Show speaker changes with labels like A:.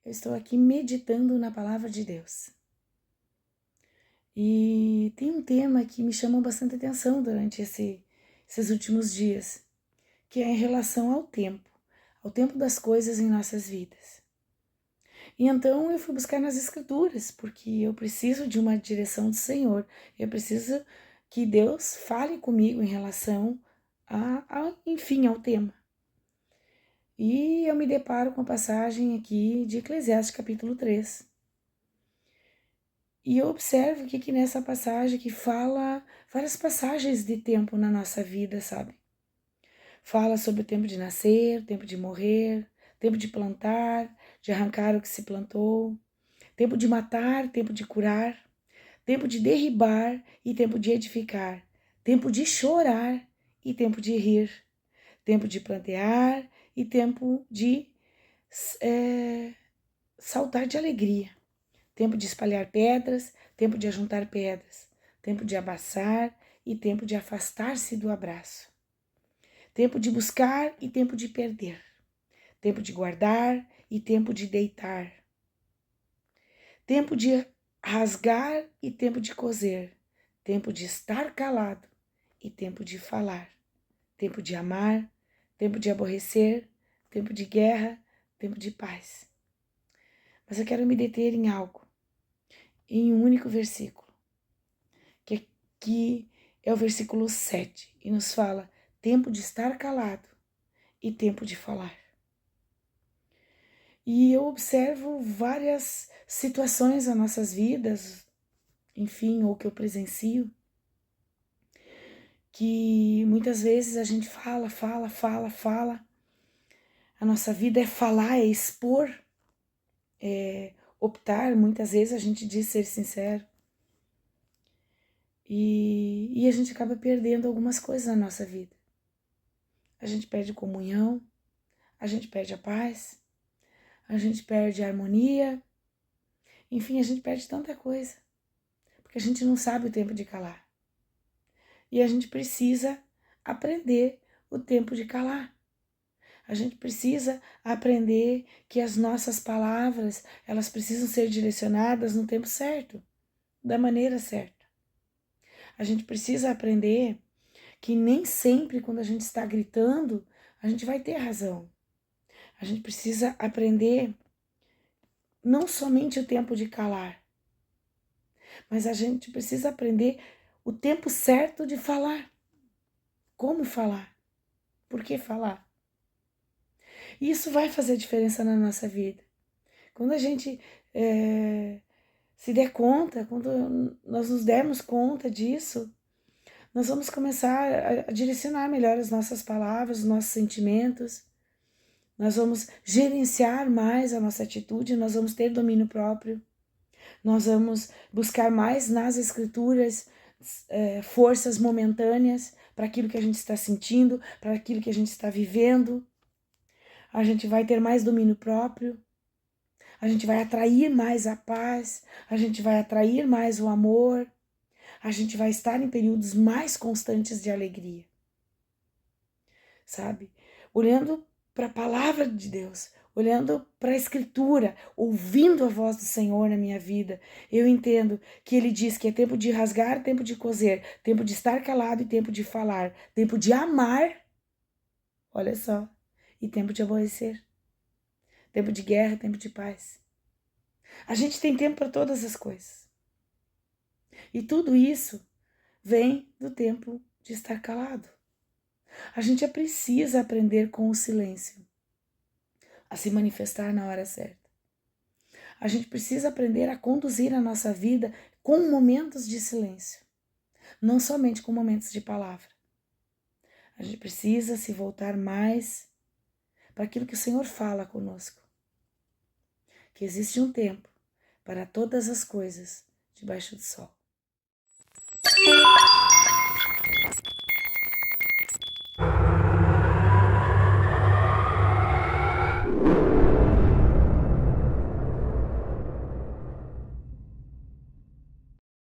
A: eu estou aqui meditando na palavra de Deus. E tem um tema que me chamou bastante atenção durante esses últimos dias, que é em relação ao tempo das coisas em nossas vidas. E então eu fui buscar nas Escrituras, porque eu preciso de uma direção do Senhor, eu preciso que Deus fale comigo em relação enfim, ao tema. E eu me deparo com a passagem aqui de Eclesiastes capítulo 3. E eu observo que nessa passagem que fala várias passagens de tempo na nossa vida, sabe? Fala sobre o tempo de nascer, o tempo de morrer, tempo de plantar, de arrancar o que se plantou, tempo de matar, tempo de curar, tempo de derribar e tempo de edificar, tempo de chorar e tempo de rir, tempo de plantear e tempo de saltar de alegria, tempo de espalhar pedras, tempo de ajuntar pedras, tempo de abraçar e tempo de afastar-se do abraço, tempo de buscar e tempo de perder, tempo de guardar e tempo de deitar, tempo de rasgar e tempo de coser, tempo de estar calado e tempo de falar, tempo de amar, tempo de aborrecer, tempo de guerra, tempo de paz. Mas eu quero me deter em algo, em um único versículo, que é o versículo 7, e nos fala tempo de estar calado e tempo de falar. E eu observo várias situações nas nossas vidas, enfim, ou que eu presencio, que muitas vezes a gente fala. A nossa vida é falar, é expor, é optar, muitas vezes a gente diz ser sincero. E a gente acaba perdendo algumas coisas na nossa vida. A gente perde comunhão, a gente perde a paz, a gente perde a harmonia, enfim, a gente perde tanta coisa, porque a gente não sabe o tempo de calar. E a gente precisa aprender o tempo de calar. A gente precisa aprender que as nossas palavras, elas precisam ser direcionadas no tempo certo, da maneira certa. A gente precisa aprender que nem sempre quando a gente está gritando, a gente vai ter razão. A gente precisa aprender não somente o tempo de calar, mas a gente precisa aprender o tempo certo de falar. Como falar? Por que falar? E isso vai fazer diferença na nossa vida. Quando a gente se der conta, quando nós nos dermos conta disso, nós vamos começar a direcionar melhor as nossas palavras, os nossos sentimentos, nós vamos gerenciar mais a nossa atitude, nós vamos ter domínio próprio, nós vamos buscar mais nas escrituras forças momentâneas para aquilo que a gente está sentindo, para aquilo que a gente está vivendo. A gente vai ter mais domínio próprio, a gente vai atrair mais a paz, a gente vai atrair mais o amor, a gente vai estar em períodos mais constantes de alegria, sabe? Olhando para a palavra de Deus, olhando para a Escritura, ouvindo a voz do Senhor na minha vida, eu entendo que Ele diz que é tempo de rasgar, tempo de coser, tempo de estar calado e tempo de falar, tempo de amar, olha só, e tempo de aborrecer, tempo de guerra, tempo de paz. A gente tem tempo para todas as coisas. E tudo isso vem do tempo de estar calado. A gente precisa aprender com o silêncio a se manifestar na hora certa. A gente precisa aprender a conduzir a nossa vida com momentos de silêncio, não somente com momentos de palavra. A gente precisa se voltar mais para aquilo que o Senhor fala conosco. Que existe um tempo para todas as coisas debaixo do sol.